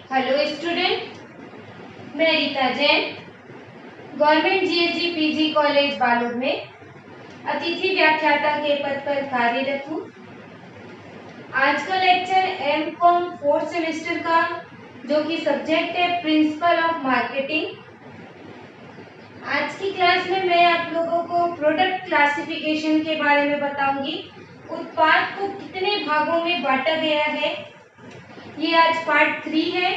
Hello student, मैं Rita Jain government GSG PG college Balur में अतिथि व्याख्याता के पद पर कार्यरत हूँ। आज का लेक्चर एम.कॉम 4th सेमेस्टर का जो कि सब्जेक्ट है प्रिंसिपल ऑफ मार्केटिंग। आज की क्लास में मैं आप लोगों को प्रोडक्ट क्लासिफिकेशन के बारे में बताऊंगी। उत्पाद को कितने भागों में बांटा गया है, ये आज पार्ट 3 है।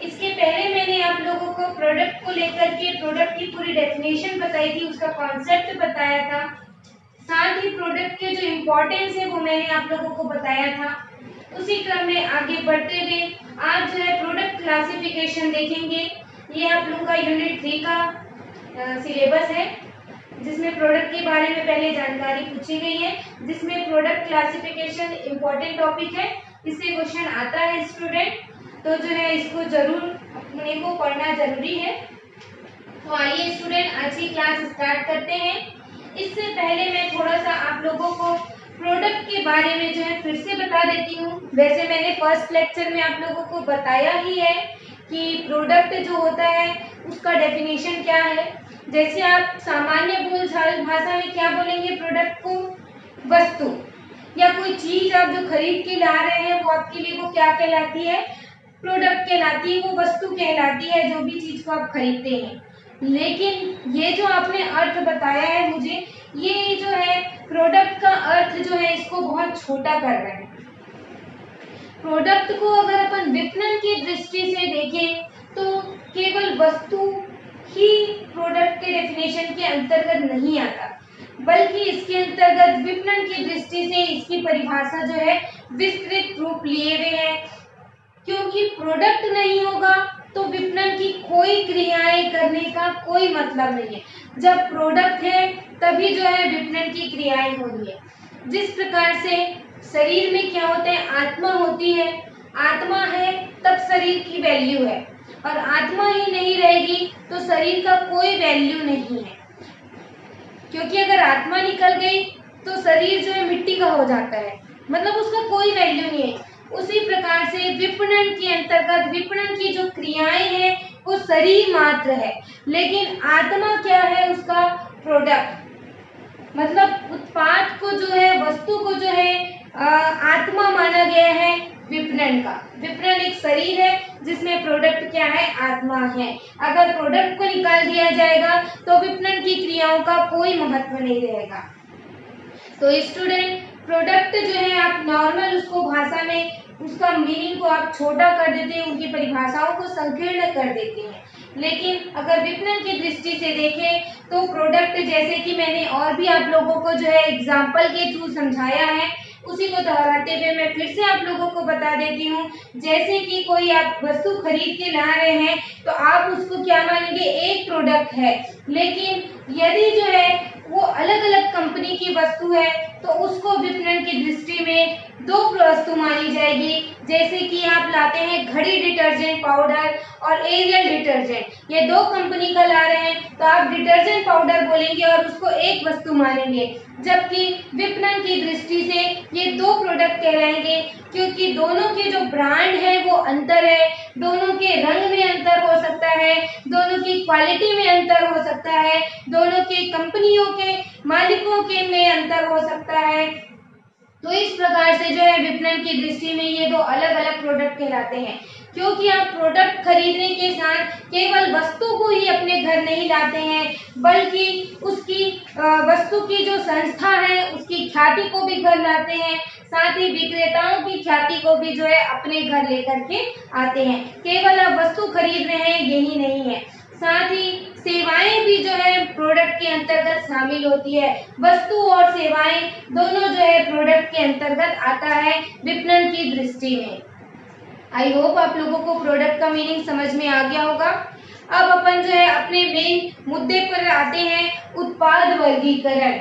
इसके पहले मैंने आप लोगों को प्रोडक्ट को लेकर के प्रोडक्ट की पूरी डेफिनेशन बताई थी, उसका कॉन्सेप्ट बताया था। साथ ही प्रोडक्ट के जो इम्पोर्टेंस है वो मैंने आप लोगों को बताया था। उसी क्रम में आगे बढ़ते हुए आज जो है प्रोडक्ट क्लासिफिकेशन देखेंगे। ये आप लोगों का यूनिट 3 का सिलेबस है, जिसमें प्रोडक्ट के बारे में पहले जानकारी पूछी गई है, जिसमें प्रोडक्ट क्लासिफिकेशन इम्पोर्टेंट टॉपिक है। इससे क्वेश्चन आता है स्टूडेंट, तो जो है इसको जरूर अपने को पढ़ना जरूरी है। तो आइए स्टूडेंट आज की क्लास स्टार्ट करते हैं। इससे पहले मैं थोड़ा सा आप लोगों को प्रोडक्ट के बारे में जो है फिर से बता देती हूँ। वैसे मैंने फर्स्ट लेक्चर में आप लोगों को बताया ही है कि प्रोडक्ट जो होता है उसका डेफिनेशन क्या है। जैसे आप सामान्य बोलचाल भाषा में क्या बोलेंगे, प्रोडक्ट को वस्तु या कोई चीज आप जो खरीद के ला रहे हैं वो आपके लिए वो क्या कहलाती है, प्रोडक्ट कहलाती है, वो वस्तु कहलाती है जो भी चीज को आप खरीदते हैं। लेकिन ये जो आपने अर्थ बताया है मुझे, ये जो है प्रोडक्ट का अर्थ जो है इसको बहुत छोटा कर रहे हैं। प्रोडक्ट को अगर अपन विपणन की दृष्टि से देखें तो केवल वस्तु ही प्रोडक्ट के डेफिनेशन के अंतर्गत नहीं आता, बल्कि इसके अंतर्गत विपणन की दृष्टि से इसकी परिभाषा जो है विस्तृत रूप लिए हुए है। क्योंकि प्रोडक्ट नहीं होगा तो विपणन की कोई क्रियाएं करने का कोई मतलब नहीं है। जब प्रोडक्ट है तभी जो है विपणन की क्रियाएं हो रही है। जिस प्रकार से शरीर में क्या होता है, आत्मा होती है, आत्मा है तब शरीर की वैल्यू है, और आत्मा ही नहीं रहेगी तो शरीर का कोई वैल्यू नहीं है। क्योंकि अगर आत्मा निकल गई तो शरीर जो है मिट्टी का हो जाता है, मतलब उसका कोई वैल्यू नहीं है। उसी प्रकार से विपणन के अंतर्गत विपणन की जो क्रियाएं हैं वो शरीर मात्र है, लेकिन आत्मा क्या है, उसका प्रोडक्ट, मतलब उत्पाद को जो है, वस्तु को जो है आत्मा माना गया है विपणन का। विपणन एक शरीर है जिसमें प्रोडक्ट क्या है, आत्मा है। अगर प्रोडक्ट को निकाल दिया जाएगा तो विपणन की क्रियाओं का कोई महत्व नहीं रहेगा। तो स्टूडेंट, प्रोडक्ट जो है आप नॉर्मल उसको भाषा में उसका मीनिंग को आप छोटा कर देते हैं, उनकी परिभाषाओं को संकीर्ण कर देते हैं। लेकिन अगर विपणन की दृष्टि से देखें तो प्रोडक्ट, जैसे कि मैंने और भी आप लोगों को जो है एग्जाम्पल के थ्रू समझाया है, उसी को दोहराते हुए मैं फिर से आप लोगों को बता देती हूँ। जैसे कि कोई आप वस्तु खरीद के ला रहे हैं तो आप उसको क्या मानेंगे, एक प्रोडक्ट है। लेकिन यदि जो है वो अलग अलग कंपनी की वस्तु है तो उसको विपणन की दृष्टि में दो वस्तु मानी जाएगी। जैसे कि आप लाते हैं घड़ी डिटर्जेंट पाउडर और एरियल डिटर्जेंट, ये दो कंपनी का ला रहे हैं तो आप डिटर्जेंट पाउडर बोलेंगे और उसको एक वस्तु मानेंगे। जबकि विपणन की दृष्टि से ये दो प्रोडक्ट कहलाएंगे, क्योंकि दोनों के जो ब्रांड है वो अंतर है, दोनों के रंग में अंतर हो सकता है, दोनों की क्वालिटी में अंतर हो सकता है, दोनों के कंपनियों के मालिकों के में अंतर हो सकता है। तो इस प्रकार से जो है विपणन की दृष्टि में ये दो अलग अलग प्रोडक्ट कहलाते हैं। क्योंकि आप प्रोडक्ट खरीदने के साथ केवल वस्तु को ही अपने घर नहीं लाते हैं, बल्कि उसकी वस्तु की जो संस्था है उसकी ख्याति को भी घर लाते हैं। साथ ही विक्रेताओं की ख्याति को भी जो है अपने घर लेकर के आते हैं। केवल आप वस्तु खरीद रहे हैं यही नहीं है, साथ ही सेवाएं भी जो है प्रोडक्ट के अंतर्गत शामिल होती है। वस्तु और सेवाएं दोनों जो है प्रोडक्ट के अंतर्गत आता है विपणन की दृष्टि में। आई होप आप लोगों को प्रोडक्ट का मीनिंग समझ में आ गया होगा। अब अपन जो है अपने मेन मुद्दे पर आते हैं, उत्पाद वर्गीकरण,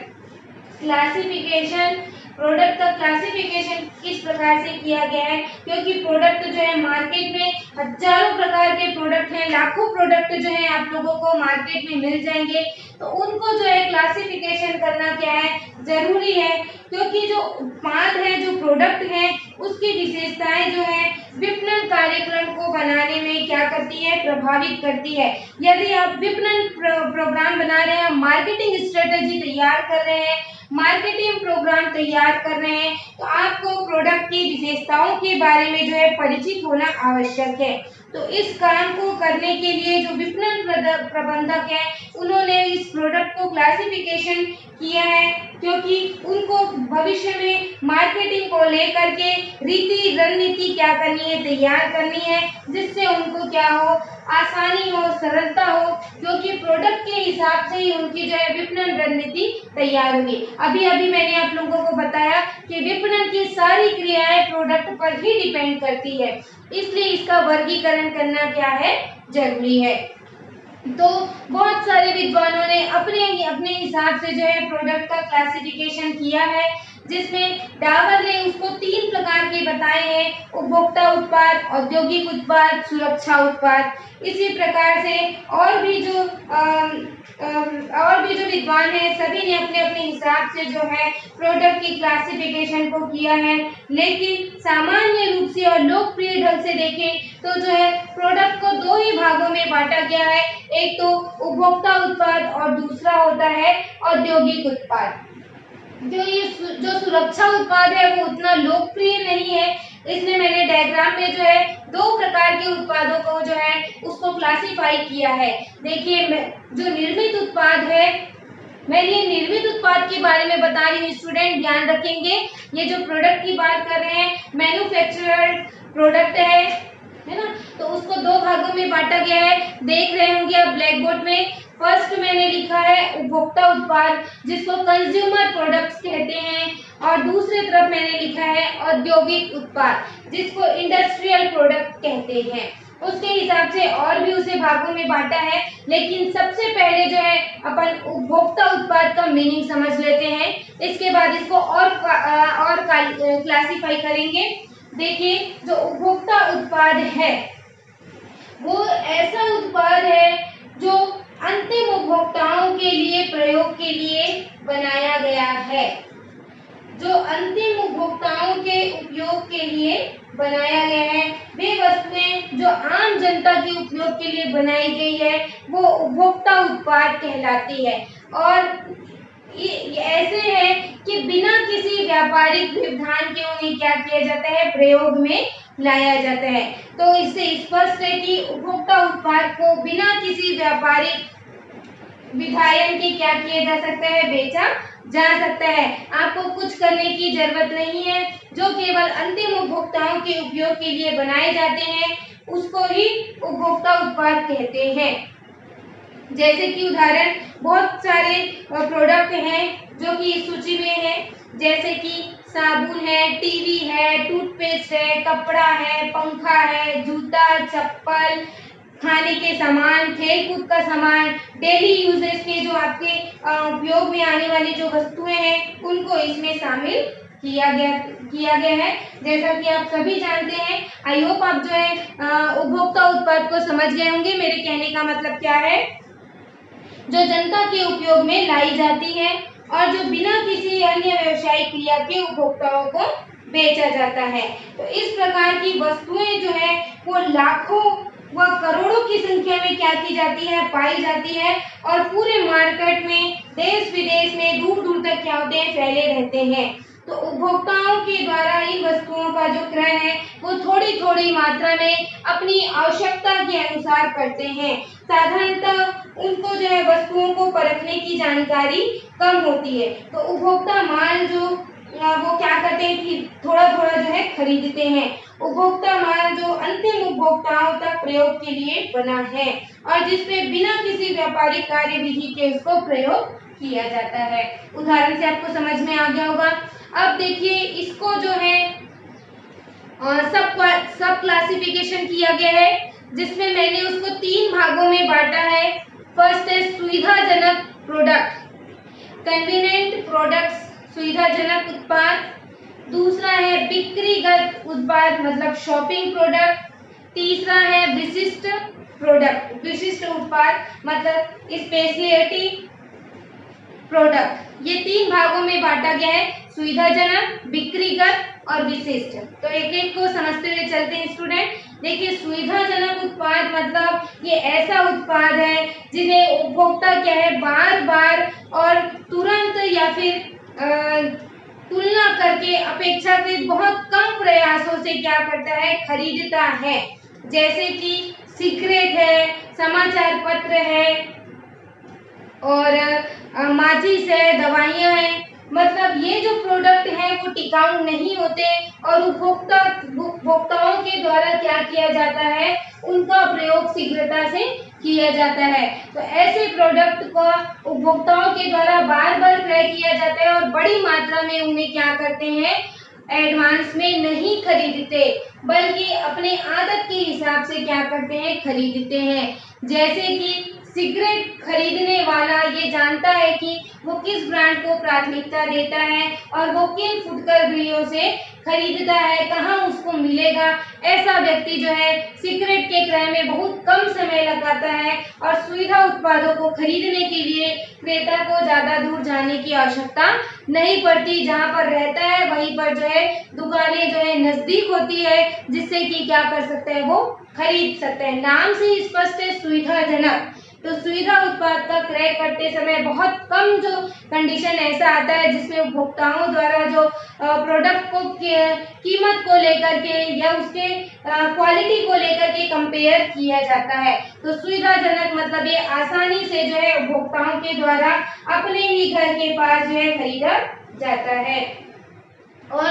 क्लासिफिकेशन प्रोडक्ट का क्लासिफिकेशन किस प्रकार से किया गया है, क्योंकि प्रोडक्ट जो है मार्केट में हजारों प्रकार के प्रोडक्ट हैं, लाखों प्रोडक्ट जो है आप लोगों को मार्केट में मिल जाएंगे, तो उनको जो है क्लासिफिकेशन करना क्या है, जरूरी है, क्योंकि जो उत्पाद है, जो प्रोडक्ट है, उसकी विशेषताएं जो है विपणन कार्यक्रम को बनाने में क्या करती है, प्रभावित करती है। यदि आप विपणन प्रोग्राम बना रहे हैं, मार्केटिंग स्ट्रेटेजी तैयार कर रहे हैं, मार्केटिंग प्रोग्राम तैयार कर रहे हैं, तो आपको प्रोडक्ट की विशेषताओं के बारे में जो है परिचित होना आवश्यक है। तो इस काम को करने के लिए जो विपणन प्रबंधक है, उन्होंने इस प्रोडक्ट को क्लासिफिकेशन किया है, क्योंकि उनको भविष्य में मार्केटिंग को लेकर के रीति रणनीति क्या करनी है, तैयार करनी है, जिससे उनको क्या हो, आसानी हो, सरलता हो, क्योंकि प्रोडक्ट के हिसाब से ही उनकी जो है विपणन रणनीति तैयार होगी। अभी अभी मैंने आप लोगों को बताया कि विपणन की सारी क्रियाएं प्रोडक्ट पर ही डिपेंड करती है, इसलिए इसका वर्गीकरण करना क्या है, जरूरी है। तो बहुत सारे विद्वानों ने अपने अपने हिसाब से जो है प्रोडक्ट का क्लासिफिकेशन किया है, जिसमें डाबर ने उसको 3 प्रकार के बताए हैं, उपभोक्ता उत्पाद, औद्योगिक उत्पाद, सुरक्षा उत्पाद। इसी प्रकार से और भी जो विद्वान हैं, सभी ने अपने अपने हिसाब से जो है प्रोडक्ट की क्लासिफिकेशन को किया है, लेकिन सामान्य रूप से और लोकप्रिय ढंग से देखें तो जो है प्रोडक्ट को 2 ही भागों में बांटा गया है, एक तो उपभोक्ता उत्पाद और दूसरा होता है औद्योगिक उत्पाद। जो सुरक्षा उत्पाद है वो उतना लोकप्रिय नहीं है, इसलिए मैंने डायग्राम में जो है 2 प्रकार के उत्पादों को जो है उसको क्लासिफाई किया है। देखिए, जो निर्मित उत्पाद है, मैं ये निर्मित उत्पाद के बारे में बता रही हूँ, स्टूडेंट ध्यान रखेंगे। ये जो प्रोडक्ट की बात कर रहे हैं, मैन्युफैक्चरर्ड प्रोडक्ट है ना, तो उसको 2 भागों में बांटा गया है, देख रहे होंगे आप ब्लैक बोर्ड में। फर्स्ट मैंने लिखा है उपभोक्ता उत्पाद, जिसको कंज्यूमर प्रोडक्ट्स कहते हैं, और दूसरी तरफ मैंने लिखा है औद्योगिक उत्पाद, जिसको इंडस्ट्रियल प्रोडक्ट कहते हैं। उसके हिसाब से और भी उसे भागों में बांटा है, लेकिन सबसे पहले जो है अपन उपभोक्ता उत्पाद का मीनिंग समझ लेते हैं, इसके बाद इसको और क्लासिफाई करेंगे। देखिए, जो उपभोक्ता उत्पाद है वो ऐसा उत्पाद है जो अंतिम उपभोक्ताओं के लिए प्रयोग के लिए बनाया गया है, जो अंतिम उपभोक्ताओं के उपयोग के लिए बनाया गया है। वे वस्तुएं जो आम जनता के उपयोग के लिए बनाई गई है वो उपभोक्ता उत्पाद कहलाती है, और ये ऐसे है कि बिना किसी व्यापारिक व्यवधान के उन्हें क्या किया जाता है, प्रयोग में लाया जाता है। तो इससे स्पष्ट है कि उपभोक्ता उत्पाद को बिना किसी व्यापारिक विधायन के क्या किया जा सकता है, बेचा जा सकता है। आपको कुछ करने की जरूरत नहीं है, जो केवल अंतिम उपभोक्ताओं के उपयोग के लिए बनाए जाते हैं उसको ही उपभोक्ता उत्पाद कहते हैं। जैसे कि उदाहरण बहुत सारे प्रोडक्ट हैं जो कि इस सूची में है, जैसे कि साबुन है, टीवी है, टूथपेस्ट है, कपड़ा है, पंखा है, जूता, चप्पल, खाने के सामान, खेल कूद का सामान, डेली यूजेस के जो आपके उपयोग में आने वाली जो वस्तुएं हैं उनको इसमें शामिल किया गया है। जैसा कि आप सभी जानते हैं, आई होप आप जो है उपभोक्ता उत्पाद को समझ गए होंगे। मेरे कहने का मतलब क्या है, जो जनता के उपयोग में लाई जाती है और जो बिना किसी अन्य व्यवसायिक क्रिया के उपभोक्ताओं को बेचा जाता है। तो इस प्रकार की वस्तुएं जो है वो लाखों व करोड़ों की संख्या में क्या की जाती है, पाई जाती है, और पूरे मार्केट में देश विदेश में दूर दूर तक क्या होते हैं, फैले रहते हैं। तो उपभोक्ताओं के द्वारा इन वस्तुओं का जो क्रय है वो थोड़ी थोड़ी मात्रा में अपनी आवश्यकता के अनुसार करते हैं। साधारणतः उनको जो है वस्तुओं को परखने की जानकारी कम होती है, तो उपभोक्ता माल जो वो क्या करते हैं कि थोड़ा थोड़ा जो है खरीदते हैं। उपभोक्ता माल जो अंतिम उपभोक्ताओं तक प्रयोग के लिए बना है और जिसपे बिना किसी व्यापारिक कार्यविधि के उसको प्रयोग किया जाता है। उदाहरण से आपको समझ में आ गया होगा। अब देखिए, इसको जो है सब क्लासिफिकेशन किया गया है, जिसमें मैंने उसको 3 भागों में बांटा है। फर्स्ट है सुविधाजनक प्रोडक्ट, कन्वीनिएंट प्रोडक्ट्स, सुविधाजनक उत्पाद। दूसरा है बिक्रीगत उत्पाद मतलब शॉपिंग प्रोडक्ट। तीसरा है विशिष्ट प्रोडक्ट, विशिष्ट उत्पाद मतलब स्पेशलिटी प्रोडक्ट। ये 3 भागों में बांटा गया है, सुविधाजनक, बिक्रीगत और विशिष्ट। तो एक एक को समझते हुए चलते हैं स्टूडेंट। देखिए, सुविधाजनक उत्पाद मतलब ये ऐसा उत्पाद है जिन्हें उपभोक्ता क्या है बार बार और तुरंत या फिर तुलना करके अपेक्षाकृत बहुत कम प्रयासों से क्या करता है, खरीदता है। जैसे कि सिगरेट है, समाचार पत्र है और माचिस है, दवाइयाँ हैं। मतलब ये जो प्रोडक्ट हैं वो टिकाऊ नहीं होते और उपभोक्ताओं के द्वारा क्या किया जाता है, उनका प्रयोग शीघ्रता से किया जाता है। तो ऐसे प्रोडक्ट को उपभोक्ताओं के द्वारा बार बार क्रय किया जाता है और बड़ी मात्रा में उन्हें क्या करते हैं, एडवांस में नहीं खरीदते बल्कि अपने आदत के हिसाब से क्या करते हैं, खरीदते हैं। जैसे कि सिगरेट खरीदने वाला ये जानता है कि वो किस ब्रांड को प्राथमिकता देता है और वो किन फुटकर गृहों से खरीदता है, कहाँ उसको मिलेगा। ऐसा व्यक्ति जो है सिगरेट के क्रय में बहुत कम समय लगाता है और सुविधा उत्पादों को खरीदने के लिए क्रेता को ज्यादा दूर जाने की आवश्यकता नहीं पड़ती। जहाँ पर रहता है वहीं पर जो है दुकानें जो है नजदीक होती है, जिससे कि क्या कर सकते हैं, वो खरीद सकते हैं। नाम से ही स्पष्ट है, सुविधाजनक। तो सुविधा उत्पाद का क्रय करते समय बहुत कम जो कंडीशन ऐसा आता है जिसमें उपभोक्ताओं द्वारा जो प्रोडक्ट को कीमत को लेकर के या उसके क्वालिटी को लेकर के कंपेयर किया जाता है। तो सुविधाजनक मतलब ये आसानी से जो है उपभोक्ताओं के द्वारा अपने ही घर के पास जो है खरीदा जाता है और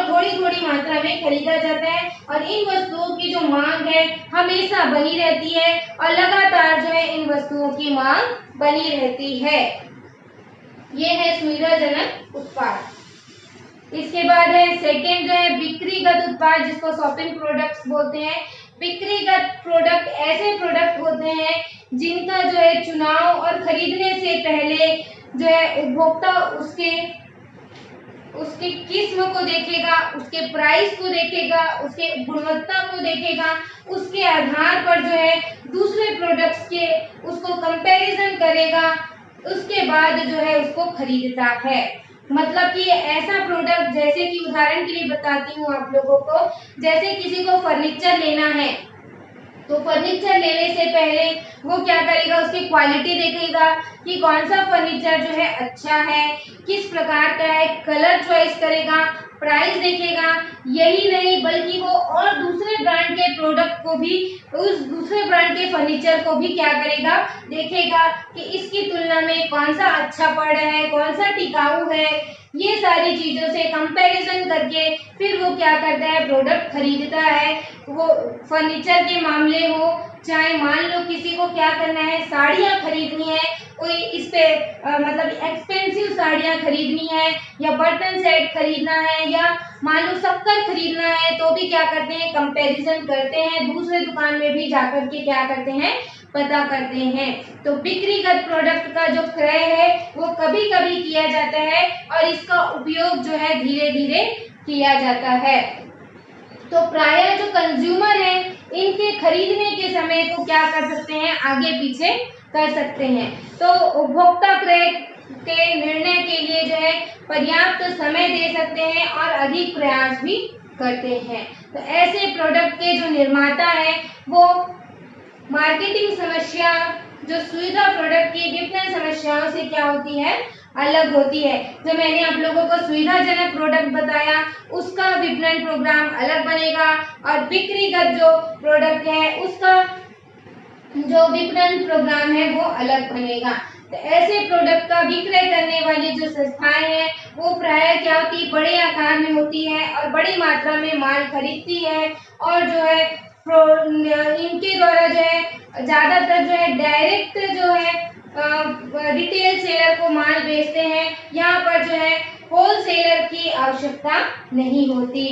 थोड़ी थोड़ी मात्रा में खरीदा जाता है और इन वस्तुओं की जो मांग है हमेशा बनी रहती है और लगातार जो है इन वस्तुओं की मांग बनी रहती है। ये है सुविधाजनक उत्पाद। इसके बाद है सेकंड जो है बिक्रीगत उत्पाद, जिसको शॉपिंग प्रोडक्ट्स बोलते हैं। बिक्रीगत प्रोडक्ट ऐसे प्रोडक्ट होते हैं जिनका जो है चुनाव और खरीदने से पहले जो है उपभोक्ता उसके किस्म को देखेगा, उसके प्राइस को देखेगा, उसके गुणवत्ता को देखेगा, उसके आधार पर जो है दूसरे प्रोडक्ट्स के उसको कंपैरिजन करेगा, उसके बाद जो है उसको खरीदता है। मतलब कि ऐसा प्रोडक्ट, जैसे कि उदाहरण के लिए बताती हूँ आप लोगों को, जैसे किसी को फर्नीचर लेना है तो फर्नीचर लेने से पहले वो क्या करेगा, उसकी क्वालिटी देखेगा कि कौन सा फर्नीचर जो है अच्छा है, किस प्रकार का है, कलर चॉइस करेगा, प्राइस देखेगा। यही नहीं बल्कि वो और दूसरे ब्रांड के प्रोडक्ट को भी, उस दूसरे ब्रांड के फर्नीचर को भी क्या करेगा, देखेगा कि इसकी तुलना में कौन सा अच्छा पड़ रहा है, कौन सा टिकाऊ है। ये सारी चीजों से कंपैरिजन करके फिर वो क्या करता है, प्रोडक्ट खरीदता है। वो फर्नीचर के मामले हो, चाहे मान लो किसी को क्या करना है, साड़ियाँ खरीदनी है, कोई इस पे मतलब एक्सपेंसिव साड़ियाँ खरीदनी है या बर्तन सेट खरीदना है या मान लो शक्कर खरीदना है, तो भी क्या करते हैं, कंपैरिजन करते हैं, दूसरे दुकान में भी जाकर के क्या करते हैं, पता करते हैं। तो बिक्रीगत प्रोडक्ट का जो क्रय है वो कभी कभी किया जाता है और इसका उपयोग जो है धीरे धीरे किया जाता है। तो प्रायः जो कंज्यूमर है इनके खरीदने के समय को क्या कर सकते हैं, आगे पीछे कर सकते हैं। तो उपभोक्ता क्रय के निर्णय के लिए जो है पर्याप्त समय दे सकते हैं और अधिक प्रयास भी करते हैं। तो ऐसे प्रोडक्ट के जो निर्माता है वो मार्केटिंग समस्या, जो सुविधा प्रोडक्ट की विपणन समस्याओं से क्या होती है, अलग होती है। जो मैंने आप लोगों को सुविधाजनक प्रोडक्ट बताया उसका विपणन प्रोग्राम अलग बनेगा और बिक्रीगत जो प्रोडक्ट है उसका जो विपणन प्रोग्राम है वो अलग बनेगा। तो ऐसे प्रोडक्ट का विक्रय करने वाली जो संस्थाएं हैं वो प्रायः क्या होती है, बड़े आकार में होती है और बड़ी मात्रा में माल खरीदती है और जो है इनके द्वारा जो है ज्यादातर जो है डायरेक्ट जो है रिटेल सेलर को माल बेचते हैं। यहाँ पर जो है होलसेलर की आवश्यकता नहीं होती।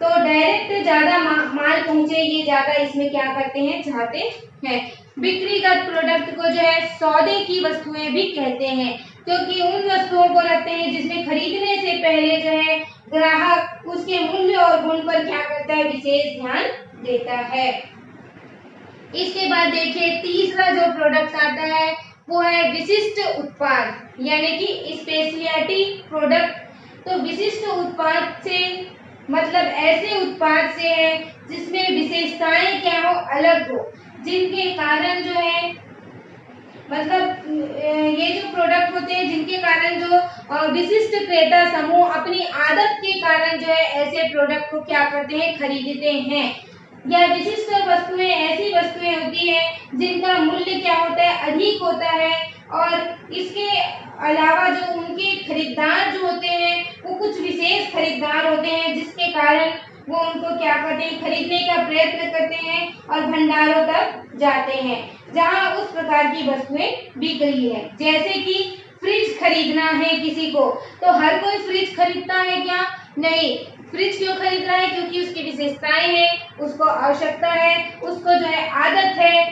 तो डायरेक्ट ज्यादा माल पहुंचे, ये ज्यादा इसमें क्या करते हैं, चाहते हैं। बिक्रीगत प्रोडक्ट को जो है सौदे की वस्तुएं भी कहते हैं। क्योंकि उन वस्तुओं को रखते हैं जिसमें खरीदने से पहले जो है ग्राहक उसके मूल्य और गुण पर क्या करता है, विशेष ध्यान देता है। इसके बाद देखिए तीसरा जो प्रोडक्ट आता है वो है विशिष्ट उत्पाद यानी कि स्पेशलिटी प्रोडक्ट। तो विशिष्ट उत्पाद से मतलब ऐसे उत्पाद से है जिसमें विशेषताएं क्या हो, अलग हो, जिनके कारण जो है मतलब ये जो प्रोडक्ट होते हैं जिनके कारण जो विशिष्ट क्रेता समूह अपनी आदत के कारण जो है ऐसे प्रोडक्ट को क्या करते हैं, खरीदते हैं। या विशिष्ट वस्तुएं ऐसी वस्तुएं होती हैं जिनका मूल्य क्या होता है, अधिक होता है और इसके अलावा जो उनके खरीदार जो होते हैं वो कुछ विशेष खरीदार होते हैं जिसके कारण वो उनको क्या करते हैं, खरीदने का प्रयत्न करते हैं और भंडारों तक जाते हैं जहां उस प्रकार की वस्तुएं बिक रही है। जैसे कि फ्रिज खरीदना है किसी को, तो हर कोई फ्रिज खरीदता है क्या, नहीं। फ्रिज क्यों खरीद रहा है, क्योंकि उसकी विशेषताएं हैं, उसको आवश्यकता है, उसको जो है आदत है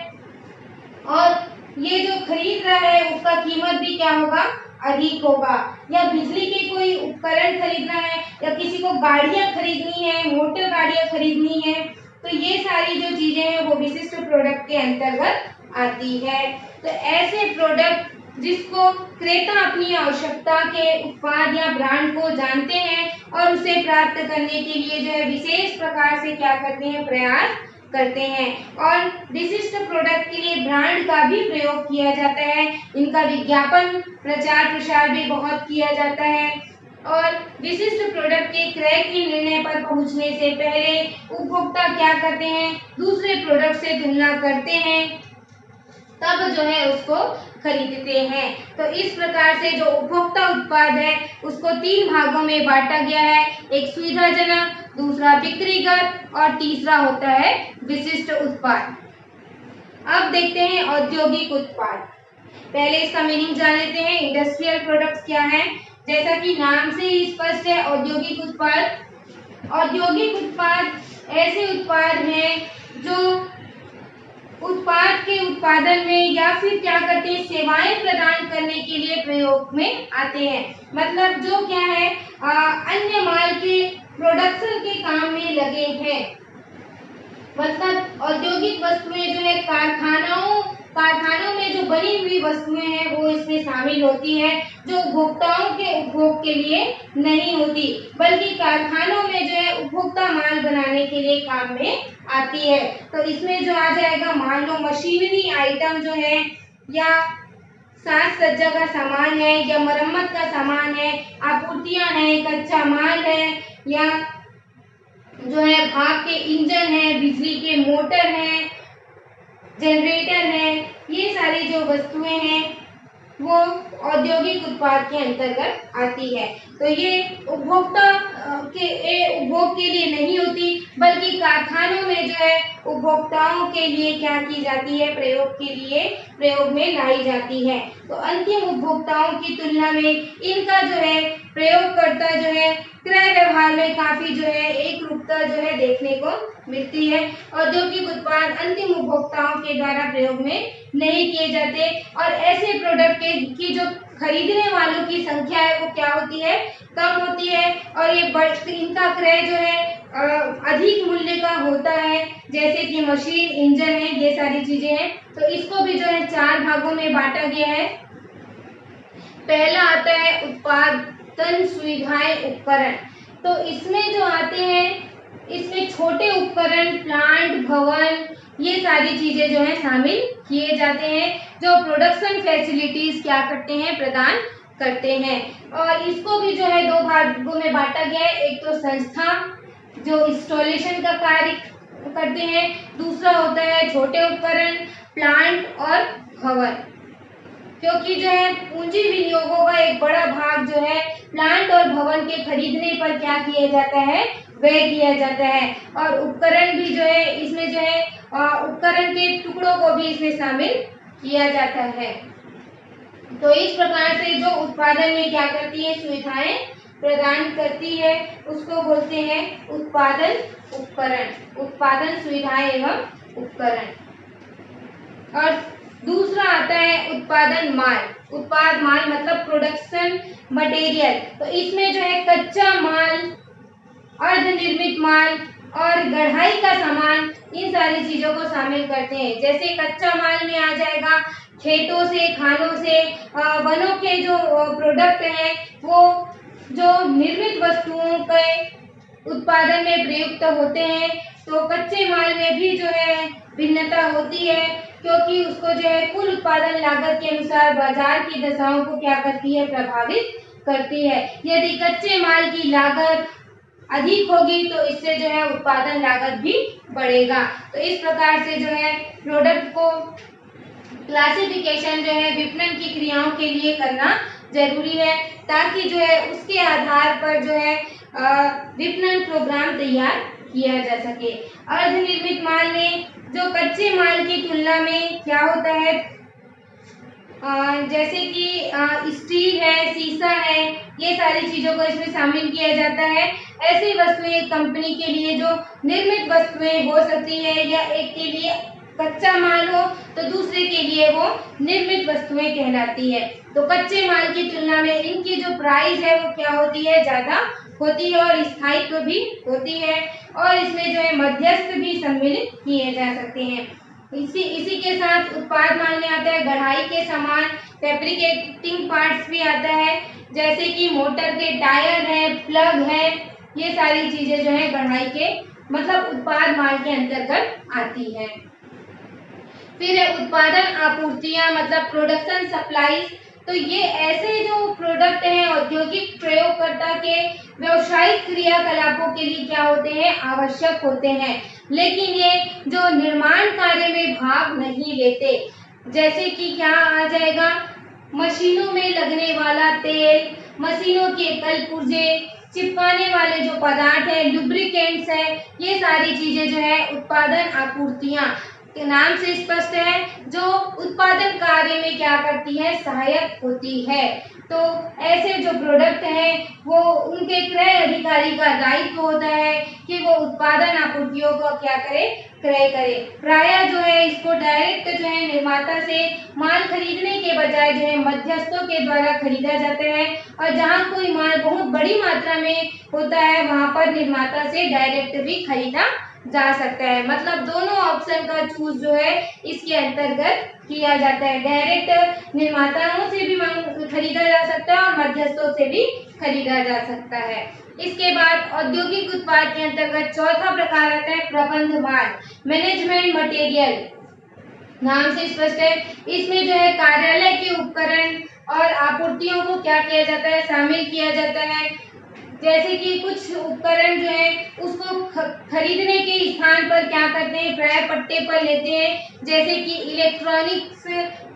और ये जो खरीद रहा है उसका कीमत भी क्या होगा, अधिक होगा। या बिजली के कोई उपकरण खरीदना है या किसी को गाड़ियां खरीदनी है, मोटर गाड़ियां खरीदनी है, तो ये सारी जो चीजें हैं वो विशिष्ट प्रोडक्ट के अंतर्गत आती है। तो ऐसे प्रोडक्ट जिसको क्रेता अपनी आवश्यकता के उत्पाद या ब्रांड को जानते हैं और उसे प्राप्त करने के लिए जो है विशेष प्रकार से क्या करते हैं, प्रयास करते हैं। और विशिष्ट प्रोडक्ट के लिए ब्रांड का भी प्रयोग किया जाता है, इनका विज्ञापन प्रचार प्रसार भी बहुत किया जाता है। और विशिष्ट प्रोडक्ट के क्रय के निर्णय पर पहुंचने से पहले उपभोक्ता क्या करते हैं, दूसरे प्रोडक्ट से तुलना करते हैं, तब जो है उसको खरीदते हैं। तो इस प्रकार से जो उपभोक्ता उत्पाद है उसको 3 भागों में बांटा गया है, एक सुविधाजनक, दूसरा बिक्रीगत और तीसरा होता है विशिष्ट उत्पाद। अब देखते हैं औद्योगिक उत्पाद। पहले इसका मीनिंग जान लेते हैं, इंडस्ट्रियल प्रोडक्ट्स क्या है। जैसा कि नाम से ही स्पष्ट है, औद्योगिक उत्पाद। औद्योगिक उत्पाद ऐसे उत्पाद हैं जो उत्पाद के उत्पादन में या फिर क्या करते हैं, सेवाएं प्रदान करने के लिए प्रयोग में आते हैं। मतलब जो क्या है, अन्य माल के प्रोडक्शन के काम में लगे हैं। मतलब औद्योगिक वस्तुएं जो है कारखानों में जो बनी हुई वस्तुएं हैं वो इसमें शामिल होती हैं, जो उपभोक्ताओं के उपभोग के लिए नहीं होती, बल्कि कारखानों में जो है उपभोक्ता माल बनाने के लिए काम में आती है। तो इसमें जो आ जाएगा, मान लो मशीनरी आइटम जो है या साज सज्जा का सामान है या मरम्मत का सामान है, आपूर्तियां हैं, कच्चा माल है या जो है भाग के इंजन है, बिजली के मोटर है, जनरेटर है, ये सारी जो वस्तुएं हैं वो औद्योगिक उत्पाद के अंतर्गत आती है। तो ये उपभोक्ता के उपभोग के लिए नहीं होती, बल्कि कारखानों में जो है उपभोक्ताओं के लिए क्या की जाती है, प्रयोग में लाई जाती है। तो अंतिम उपभोक्ताओं की तुलना में इनका जो है प्रयोगकर्ता जो है क्रय व्यवहार में काफी जो है एक रूपता जो है देखने को मिलती है। औद्योगिक उत्पाद अंतिम उपभोक्ताओं के द्वारा प्रयोग में नहीं किए जाते और ऐसे प्रोडक्ट की जो खरीदने वालों की संख्या है वो क्या होती है, कम होती है और ये इनका क्रय जो है अधिक मूल्य का होता है, जैसे कि मशीन, इंजन है, ये सारी चीजें हैं। तो इसको भी जो है 4 भागों में बांटा गया है। पहला आता है उत्पादन सुविधाएं उपकरण। तो इसमें जो आते हैं, इसमें छोटे उपकरण, प्लांट, भवन, ये सारी चीजें जो है शामिल किए जाते हैं, जो प्रोडक्शन फैसिलिटीज क्या करते हैं, प्रदान करते हैं। और इसको भी जो है 2 भागों में बांटा गया है, एक तो संस्था जो इंस्टॉलेशन का कार्य करते हैं, दूसरा होता है छोटे उपकरण, प्लांट और भवन। क्योंकि जो है पूंजी विनियोगों का एक बड़ा भाग जो है प्लांट और भवन के खरीदने पर क्या किया जाता है, व्यय किया जाता है। और उपकरण भी जो है इसमें जो है उपकरण के टुकड़ों को भी इसमें शामिल किया जाता है। तो इस प्रकार से जो उत्पादन में क्या करती है, सुविधाएं प्रदान करती है, उसको बोलते हैं उत्पादन उपकरण, उत्पादन सुविधाएं एवं उपकरण। और दूसरा आता है उत्पादन माल। उत्पाद माल मतलब प्रोडक्शन मटेरियल। तो इसमें जो है कच्चा माल, अर्धनिर्मित माल और गढ़ाई का सामान, इन सारी चीजों को शामिल करते हैं। जैसे कच्चा माल में आ जाएगा खेतों से, खानों से, वनों के जो प्रोडक्ट हैं, वो जो निर्मित वस्तुओं के उत्पादन में प्रयुक्त होते हैं। तो कच्चे माल में भी जो है भिन्नता होती है, क्योंकि उसको जो है कुल उत्पादन लागत के अनुसार बाजार की दशाओं को क्या करती है, प्रभावित करती है। यदि कच्चे माल की लागत अधिक होगी तो इससे जो है उत्पादन लागत भी बढ़ेगा। तो इस प्रकार से जो है प्रोडक्ट को क्लासिफिकेशन जो है विपणन की क्रियाओं के लिए करना जरूरी है, ताकि जो है उसके आधार पर जो है विपणन प्रोग्राम तैयार किया जा सके। अर्धनिर्मित माल में जो कच्चे माल की तुलना में क्या होता है, जैसे कि स्टील है, शीशा है, ये सारी चीजों को इसमें शामिल किया जाता है। ऐसी वस्तुएं कंपनी के लिए जो निर्मित वस्तुएं हो सकती है, या एक के लिए कच्चा माल हो तो दूसरे के लिए वो निर्मित वस्तुएं कहलाती है। तो कच्चे माल की तुलना में इनकी जो प्राइस है वो क्या होती है, ज्यादा होती है और स्थायित्व भी होती है, और इसमें जो है मध्यस्थ भी सम्मिलित किए जा सकते हैं। इसी के साथ उत्पाद माल में आता है गढ़ाई के सामान, फैब्रिकेटिंग पार्ट्स भी आता है, जैसे कि मोटर के टायर है, प्लग है, ये सारी चीजें जो है गढ़ाई के मतलब उत्पाद माल के अंतर्गत आती है। फिर है उत्पादन आपूर्तियां मतलब प्रोडक्शन सप्लाईज। तो ये ऐसे जो प्रोडक्ट हैं औद्योगिक प्रयोगकर्ता के व्यवसायिक क्रियाकलापों के लिए क्या होते हैं, आवश्यक होते हैं, लेकिन ये जो निर्माण कार्य में भाग नहीं लेते। जैसे कि क्या आ जाएगा, मशीनों में लगने वाला तेल, मशीनों के कल पुर्जे, चिपकाने वाले जो पदार्थ है, लुब्रिकेंट्स है, ये सारी चीजें जो है उत्पादन आपूर्तियां के नाम से स्पष्ट है, जो उत्पादन कार्य में क्या करती है, सहायक होती है। तो ऐसे जो प्रोडक्ट हैं वो उनके क्रय अधिकारी का दायित्व होता है कि वो उत्पादन आपूर्तियों को क्या करे, क्रय करे। प्रायः जो है इसको डायरेक्ट जो है निर्माता से माल खरीदने के बजाय जो है मध्यस्थों के द्वारा खरीदा जाता है, और जहाँ कोई माल बहुत बड़ी मात्रा में होता है वहाँ पर निर्माता से डायरेक्ट भी खरीदा जा सकता है। मतलब दोनों ऑप्शन का चूज जो है इसके अंतर्गत किया जाता है। डायरेक्ट निर्माताओं से भी खरीदा जा सकता है और मध्यस्थों से भी खरीदा जा सकता है। इसके बाद औद्योगिक उत्पाद के अंतर्गत चौथा प्रकार आता है प्रबंध माल, मैनेजमेंट मटेरियल। नाम से स्पष्ट है, इसमें जो है कार्यालय के उपकरण और आपूर्तियों को क्या किया जाता है, शामिल किया जाता है। जैसे कि कुछ उपकरण जो है उसको खरीदने के स्थान पर क्या करते हैं, क्रय पट्टे पर लेते हैं, जैसे कि इलेक्ट्रॉनिक्स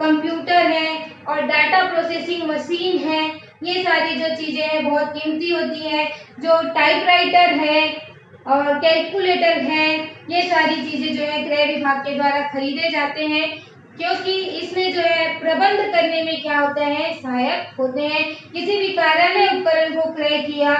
कंप्यूटर है और डाटा प्रोसेसिंग मशीन है। ये सारी जो चीजें हैं बहुत कीमती होती है। जो टाइपराइटर है और कैलकुलेटर है, ये सारी चीजें जो है क्रय विभाग के द्वारा खरीदे जाते हैं, क्योंकि इसमें जो है प्रबंध करने में क्या होता है, सहायक होते हैं। किसी भी कार्यालय उपकरण को क्रय किया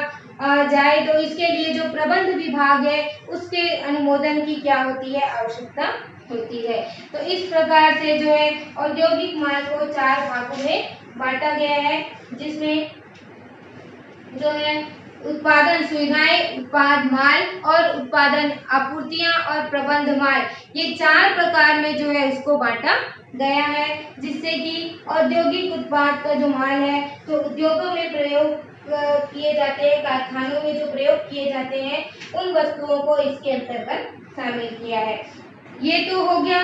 जाए तो इसके लिए जो प्रबंध विभाग है उसके अनुमोदन की क्या होती है, आवश्यकता होती है। तो इस प्रकार से जो है औद्योगिक माल को 4 भागों में बांटा गया है, जिसमें जो है उत्पादन सुविधाएं, उत्पाद माल और उत्पादन आपूर्तियां और प्रबंध माल, ये 4 प्रकार में जो है इसको बांटा गया है, जिससे कि औद्योगिक उत्पाद का जो माल है तो उद्योगों में प्रयोग किए जाते हैं, कारखानों में जो प्रयोग किए जाते हैं उन वस्तुओं को इसके अंतर्गत शामिल किया है। ये तो हो गया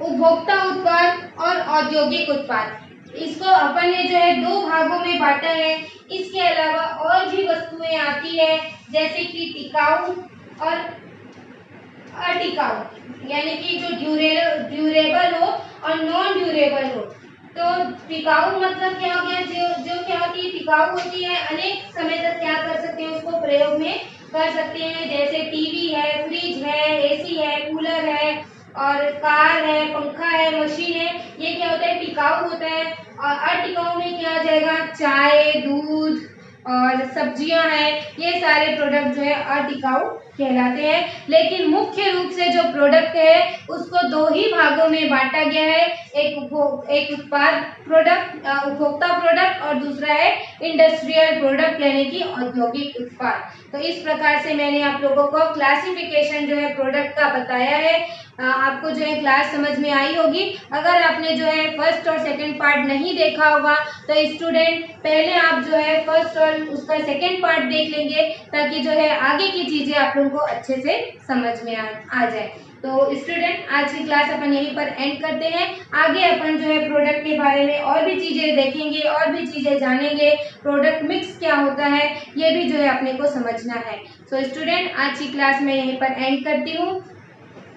उपभोक्ता उत्पाद और औद्योगिक उत्पाद। इसको अपन ने जो है 2 भागों में बांटा है। इसके अलावा और भी वस्तुएं आती है, जैसे कि टिकाऊ और अटिकाऊ, यानी कि जो ड्यूरेबल हो और नॉन ड्यूरेबल हो। तो टिकाऊ मतलब क्या हो गया, जो क्या होती है, टिकाऊ होती है, अनेक समय तक क्या कर सकते हैं, उसको प्रयोग में कर सकते हैं। जैसे टीवी है, फ्रिज है, एसी है, कूलर है और कार है, पंखा है, मशीन है, ये क्या होता है, टिकाऊ होता है। और अटिकाऊ में क्या आ जाएगा, चाय, दूध, और सब्जियां हैं, ये सारे प्रोडक्ट जो है अटिकाऊ कहलाते हैं। लेकिन मुख्य रूप से जो प्रोडक्ट है उसको दो ही भागों में बांटा गया है, एक उत्पाद प्रोडक्ट, उपभोक्ता प्रोडक्ट, और दूसरा है इंडस्ट्रियल प्रोडक्ट यानी कि औद्योगिक उत्पाद। तो इस प्रकार से मैंने आप लोगों को क्लासिफिकेशन जो है प्रोडक्ट का बताया है। आपको जो है क्लास समझ में आई होगी। अगर आपने जो है फर्स्ट और सेकंड पार्ट नहीं देखा होगा तो स्टूडेंट पहले आप जो है फर्स्ट और उसका सेकंड पार्ट देख लेंगे, ताकि जो है आगे की चीजें आप लोगों को अच्छे से समझ में आ जाए। तो स्टूडेंट आज की क्लास अपन यहीं पर एंड करते हैं। आगे अपन जो है प्रोडक्ट के बारे में और भी चीजें देखेंगे, और भी चीजें जानेंगे। प्रोडक्ट मिक्स क्या होता है ये भी जो है अपने को समझना है। सो स्टूडेंट आज की क्लास में यहीं पर एंड करती हूँ।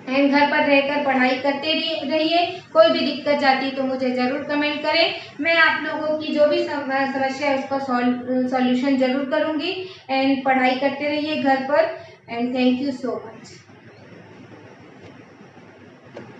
एंड घर पर रहकर पढ़ाई करते रहिए। कोई भी दिक्कत जाती तो मुझे जरूर कमेंट करें। मैं आप लोगों की जो भी समस्या है उसका सॉल्यूशन जरूर करूंगी। एंड पढ़ाई करते रहिए घर पर। And thank you so much.